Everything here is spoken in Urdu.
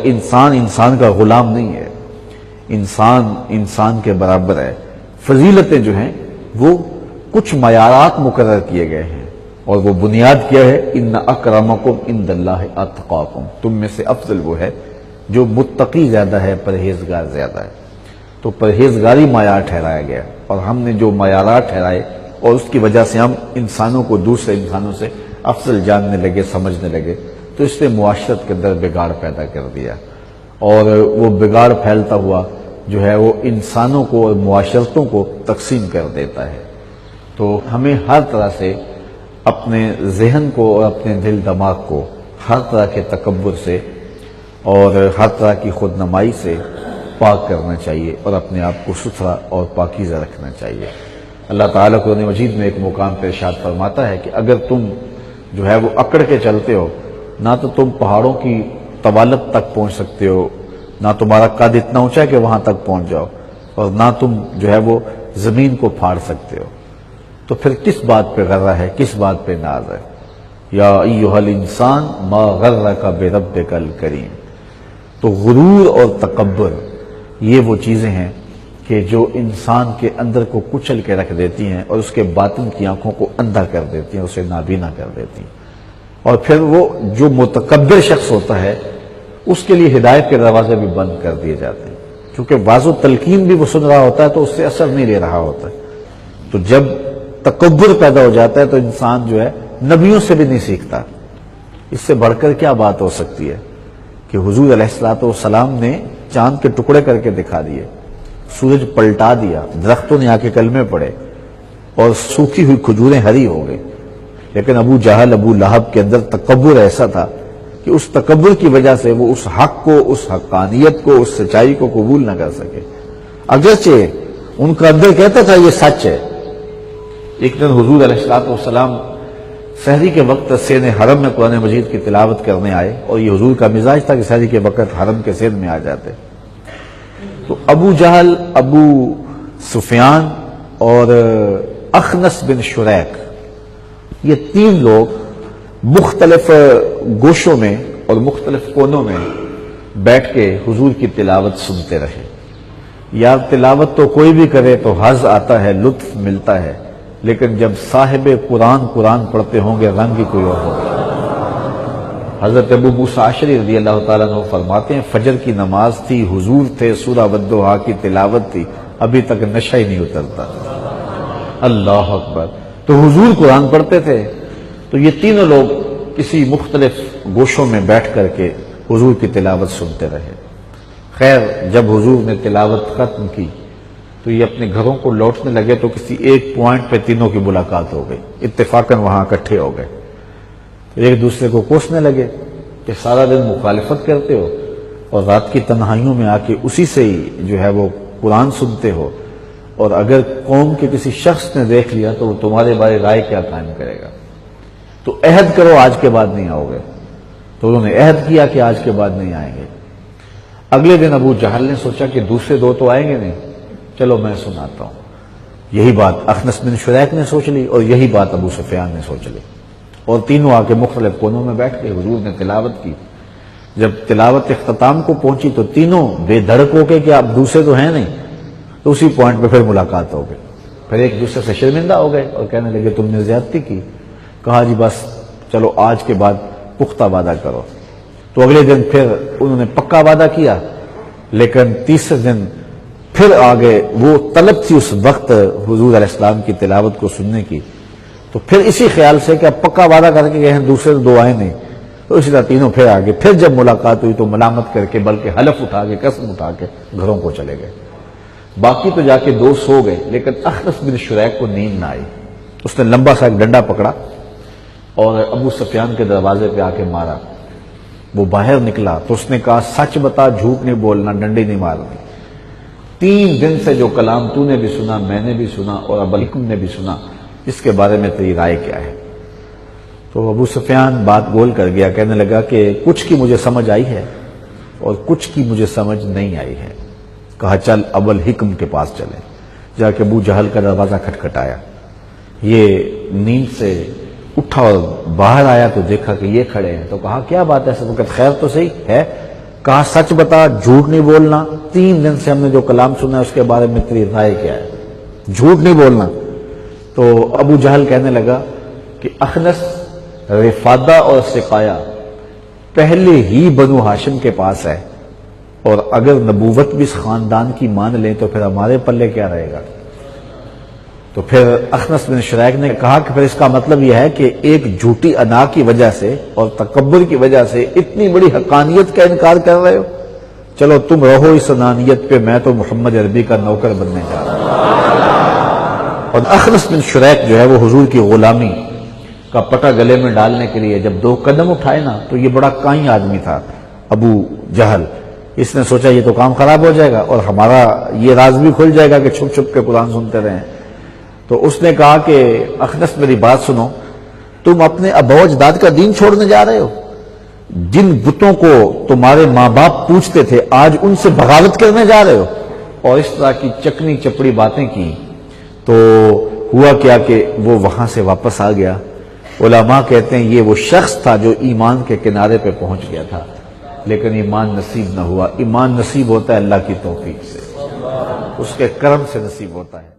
انسان انسان کا غلام نہیں ہے، انسان انسان کے برابر ہے۔ فضیلتیں جو ہیں وہ کچھ معیارات مقرر کیے گئے ہیں، اور وہ بنیاد کیا ہے، ان اکرمکم عند اللہ اتقاکم، تم میں سے افضل وہ ہے جو متقی زیادہ ہے، پرہیزگار زیادہ ہے۔ تو پرہیزگاری معیار ٹھہرایا گیا، اور ہم نے جو معیارات ٹھہرائے اور اس کی وجہ سے ہم انسانوں کو دوسرے انسانوں سے افضل جاننے لگے، سمجھنے لگے، تو اس نے معاشرت کے اندر بگاڑ پیدا کر دیا، اور وہ بگاڑ پھیلتا ہوا جو ہے وہ انسانوں کو اور معاشرتوں کو تقسیم کر دیتا ہے۔ تو ہمیں ہر طرح سے اپنے ذہن کو اور اپنے دل دماغ کو ہر طرح کے تکبر سے اور ہر طرح کی خود نمائی سے پاک کرنا چاہیے، اور اپنے آپ کو ستھرا اور پاکیزہ رکھنا چاہیے۔ اللہ تعالیٰ قرآن مجید میں ایک مقام پر ارشاد فرماتا ہے کہ اگر تم جو ہے وہ اکڑ کے چلتے ہو، نہ تو تم پہاڑوں کی طوالت تک پہنچ سکتے ہو، نہ تمہارا قد اتنا اونچا ہے کہ وہاں تک پہنچ جاؤ، اور نہ تم جو ہے وہ زمین کو پھاڑ سکتے ہو، تو پھر کس بات پہ غرہ ہے، کس بات پہ ناز ہے؟ یا ایھا الانسان ما غرک بربک الکریم۔ تو غرور اور تکبر یہ وہ چیزیں ہیں کہ جو انسان کے اندر کو کچل کے رکھ دیتی ہیں، اور اس کے باطن کی آنکھوں کو اندھا کر دیتی ہیں، اسے نابینا کر دیتی ہیں، اور پھر وہ جو متکبر شخص ہوتا ہے اس کے لیے ہدایت کے دروازے بھی بند کر دیے جاتے ہیں، کیونکہ بعض و تلقین بھی وہ سن رہا ہوتا ہے تو اس سے اثر نہیں لے رہا ہوتا ہے۔ تو جب تکبر پیدا ہو جاتا ہے تو انسان جو ہے نبیوں سے بھی نہیں سیکھتا۔ اس سے بڑھ کر کیا بات ہو سکتی ہے کہ حضور علیہ الصلوۃ والسلام نے چاند کے ٹکڑے کر کے دکھا دیے، سورج پلٹا دیا، درختوں نے آ کے کلمے پڑے، اور سوکھی ہوئی کھجوریں ہری ہو گئی، لیکن ابو جہل ابو لہب کے اندر تکبر ایسا تھا کہ اس تکبر کی وجہ سے وہ اس حق کو، اس حقانیت کو، اس سچائی کو قبول نہ کر سکے، اگرچہ ان کا اندر کہتا تھا یہ سچ ہے۔ ایک دن حضور علیہ الصلوۃ والسلام سحری کے وقت سین حرم میں قرآن مجید کی تلاوت کرنے آئے، اور یہ حضور کا مزاج تھا کہ سحری کے وقت حرم کے سین میں آ جاتے۔ تو ابو جہل، ابو سفیان اور اخنس بن شریک، یہ تین لوگ مختلف گوشوں میں اور مختلف کونوں میں بیٹھ کے حضور کی تلاوت سنتے رہے۔ یار تلاوت تو کوئی بھی کرے تو حظ آتا ہے، لطف ملتا ہے، لیکن جب صاحب قرآن پڑھتے ہوں گے رنگ ہی کوئی اور ہوگا۔ حضرت ابو موسیٰ اشعری رضی اللہ تعالیٰ عنہ فرماتے ہیں فجر کی نماز تھی، حضور تھے، سورہ والضحیٰ کی تلاوت تھی، ابھی تک نشہ ہی نہیں اترتا۔ اللہ اکبر۔ تو حضور قرآن پڑھتے تھے، تو یہ تینوں لوگ کسی مختلف گوشوں میں بیٹھ کر کے حضور کی تلاوت سنتے رہے۔ خیر جب حضور نے تلاوت ختم کی تو یہ اپنے گھروں کو لوٹنے لگے، تو کسی ایک پوائنٹ پہ تینوں کی ملاقات ہو گئی، اتفاقاً وہاں اکٹھے ہو گئے، ایک دوسرے کو کوسنے لگے کہ سارا دن مخالفت کرتے ہو اور رات کی تنہائیوں میں آ کے اسی سے ہی جو ہے وہ قرآن سنتے ہو، اور اگر قوم کے کسی شخص نے دیکھ لیا تو وہ تمہارے بارے رائے کیا قائم کرے گا؟ تو عہد کرو آج کے بعد نہیں آؤ گے۔ تو انہوں نے عہد کیا کہ آج کے بعد نہیں آئیں گے۔ اگلے دن ابو جہل نے سوچا کہ دوسرے دو تو آئیں گے نہیں، چلو میں سناتا ہوں۔ یہی بات اخنس بن شریک نے سوچ لی، اور یہی بات ابو سفیان نے سوچ لی، اور تینوں آ کے مختلف کونوں میں بیٹھ کے حضور نے تلاوت کی۔ جب تلاوت اختتام کو پہنچی تو تینوں بے دھڑک ہو کے کہ اب دوسرے تو ہیں نہیں، تو اسی پوائنٹ پہ پھر ملاقات ہو گئی، پھر ایک دوسرے سے شرمندہ ہو گئے اور کہنے لگے تم نے زیادتی کی۔ کہا جی بس چلو آج کے بعد پختہ وعدہ کرو۔ تو اگلے دن پھر انہوں نے پکا وعدہ کیا، لیکن تیسرے دن پھر آگے وہ طلب تھی اس وقت حضور علیہ السلام کی تلاوت کو سننے کی، تو پھر اسی خیال سے کہ اب پکا وعدہ کر کے گئے ہیں، دوسرے دو آئے نہیں، تو اسی طرح تینوں پھر آگے، پھر جب ملاقات ہوئی تو ملامت کر کے بلکہ حلف اٹھا کے قسم اٹھا کے گھروں کو چلے گئے۔ باقی تو جا کے دو سو گئے، لیکن اخنس بن شریک کو نیند نہ آئی۔ اس نے لمبا سا ایک ڈنڈا پکڑا اور ابو سفیان کے دروازے پہ آ کے مارا۔ وہ باہر نکلا تو اس نے کہا سچ بتا، جھوٹ نہیں بولنا، ڈنڈی نہیں مارنی، 3 دن سے جو کلام تو نے بھی سنا، میں نے بھی سنا، اور ابو الحکم نے بھی سنا، اس کے بارے میں تیری رائے کیا ہے؟ تو ابو سفیان بات گول کر گیا، کہنے لگا کہ کچھ کی مجھے سمجھ آئی ہے اور کچھ کی مجھے سمجھ نہیں آئی ہے۔ کہا چل ابو الحکم کے پاس چلے۔ جا کے ابو جہل کا دروازہ کھٹکھٹایا، یہ نیند سے اٹھا اور باہر آیا تو دیکھا کہ یہ کھڑے ہیں، تو کہا کیا بات ہے؟ سب وقت خیر تو صحیح ہے؟ کہا سچ بتا، جھوٹ نہیں بولنا، 3 دن سے ہم نے جو کلام سنا ہے اس کے بارے میں تیری رائے کیا ہے، جھوٹ نہیں بولنا۔ تو ابو جہل کہنے لگا کہ اخنس، رفادہ اور سقایا پہلے ہی بنو ہاشم کے پاس ہے، اور اگر نبوت بھی اس خاندان کی مان لیں تو پھر ہمارے پلے کیا رہے گا۔ تو پھر اخنس بن شریک نے کہا کہ پھر اس کا مطلب یہ ہے کہ ایک جھوٹی انا کی وجہ سے اور تکبر کی وجہ سے اتنی بڑی حقانیت کا انکار کر رہے ہو، چلو تم رہو اس انانیت پہ، میں تو محمد عربی کا نوکر بننے جا رہا ہوں۔ اور اخنس بن شریک جو ہے وہ حضور کی غلامی کا پٹا گلے میں ڈالنے کے لیے جب 2 قدم اٹھائے نا، تو یہ بڑا کائیں آدمی تھا ابو جہل، اس نے سوچا یہ تو کام خراب ہو جائے گا اور ہمارا یہ راز بھی کھل جائے گا کہ چھپ چھپ کے قرآن سنتے رہیں۔ تو اس نے کہا کہ اخنس میری بات سنو، تم اپنے ابا و اجداد کا دین چھوڑنے جا رہے ہو، جن بتوں کو تمہارے ماں باپ پوچھتے تھے آج ان سے بغاوت کرنے جا رہے ہو، اور اس طرح کی چکنی چپڑی باتیں کی۔ تو ہوا کیا کہ وہ وہاں سے واپس آ گیا۔ علماء کہتے ہیں یہ وہ شخص تھا جو ایمان کے کنارے پہ پہنچ گیا تھا، لیکن ایمان نصیب نہ ہوا۔ ایمان نصیب ہوتا ہے اللہ کی توفیق سے، اس کے کرم سے نصیب ہوتا ہے۔